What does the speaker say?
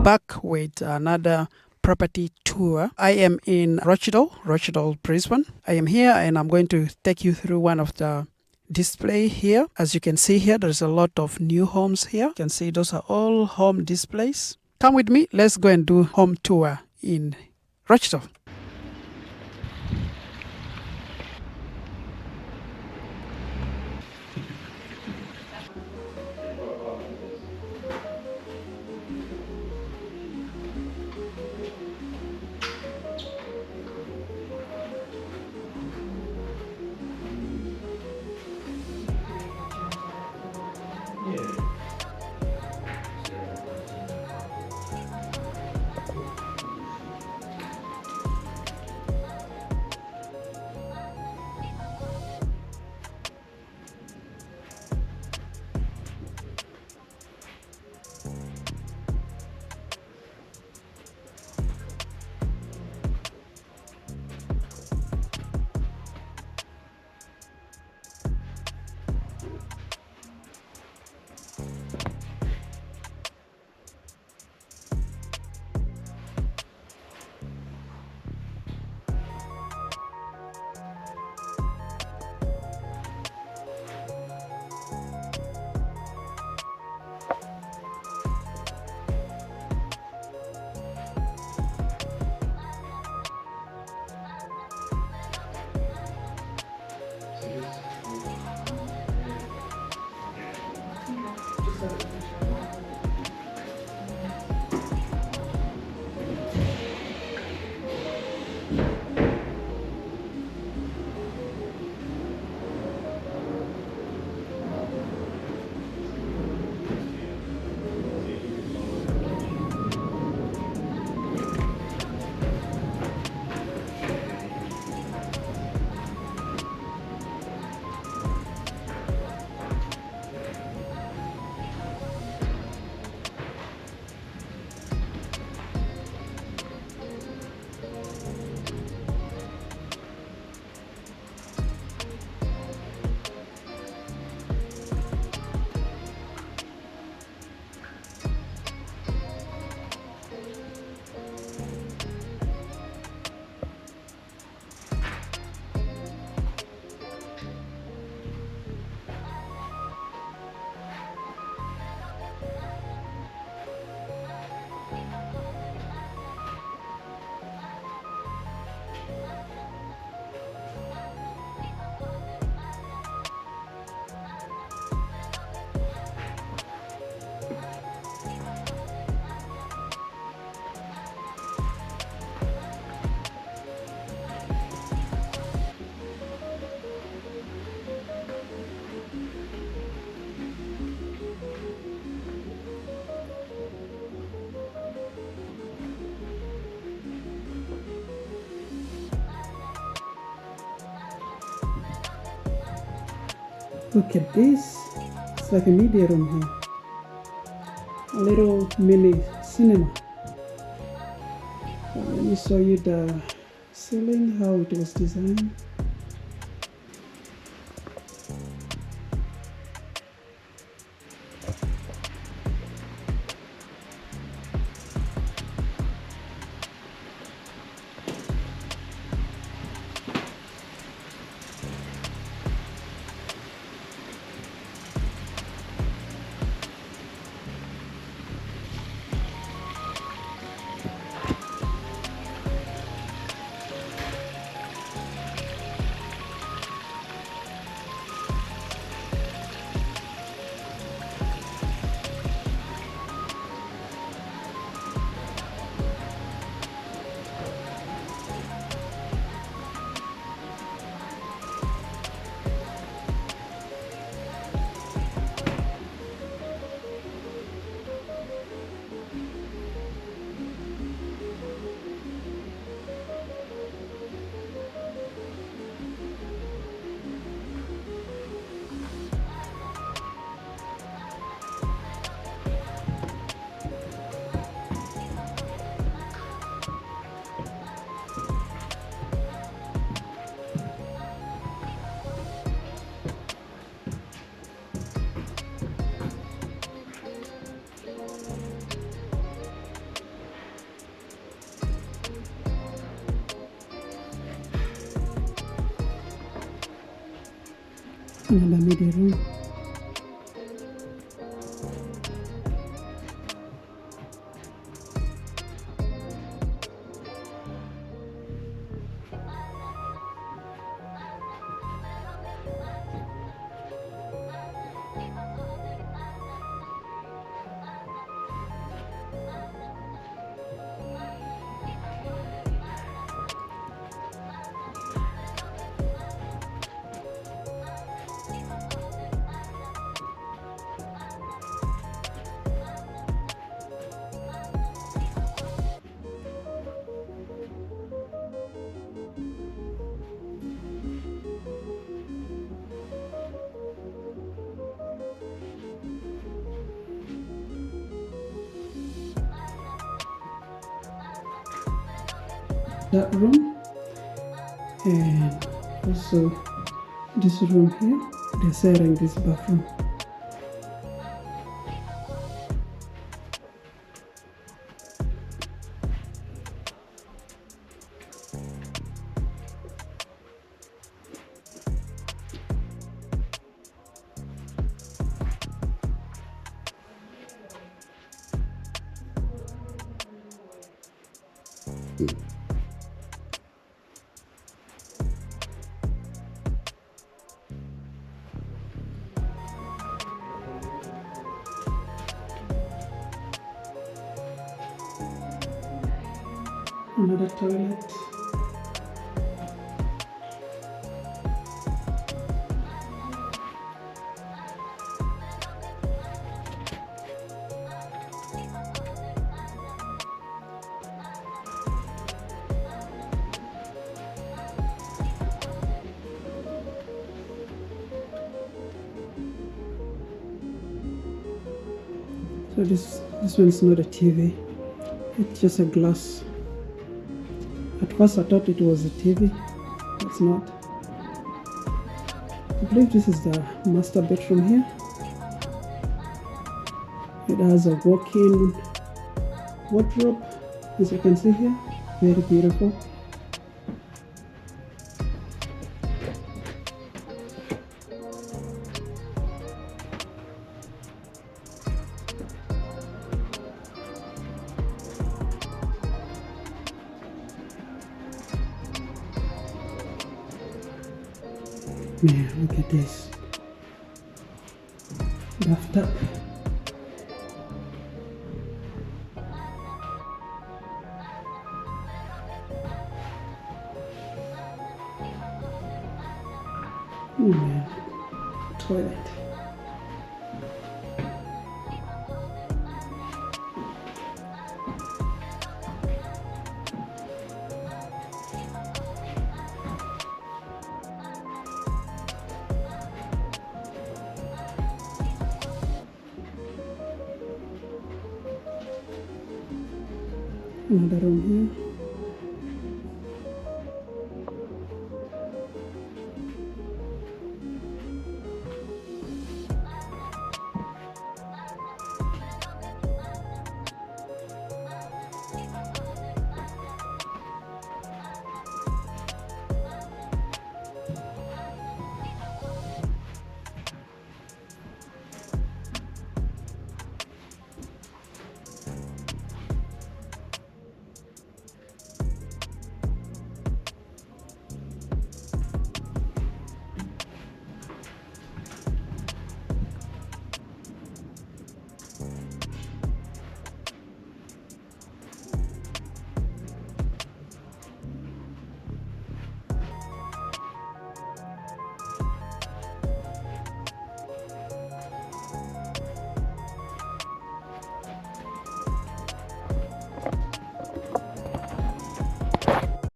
back with another property tour. I am in Rochedale, Brisbane. I am here and I'm going to take you through one of the display here. As you can see here, there's a lot of new homes here. You can see those are all home displays. Come with me, let's go and do home tour in Rochedale. Look at this. It's like a media room here. A little mini cinema. Let me show you the ceiling, how it was designed. Another media room. That room, and also this room here, they're sharing this bathroom. Another toilet. So this one's not a TV, it's just a glass. At first I thought it was a TV, it's not. I believe this is the master bedroom here. It has a walk-in wardrobe, as you can see here, very beautiful. Man, look at this bathtub. Oh man, toilet. Another room here.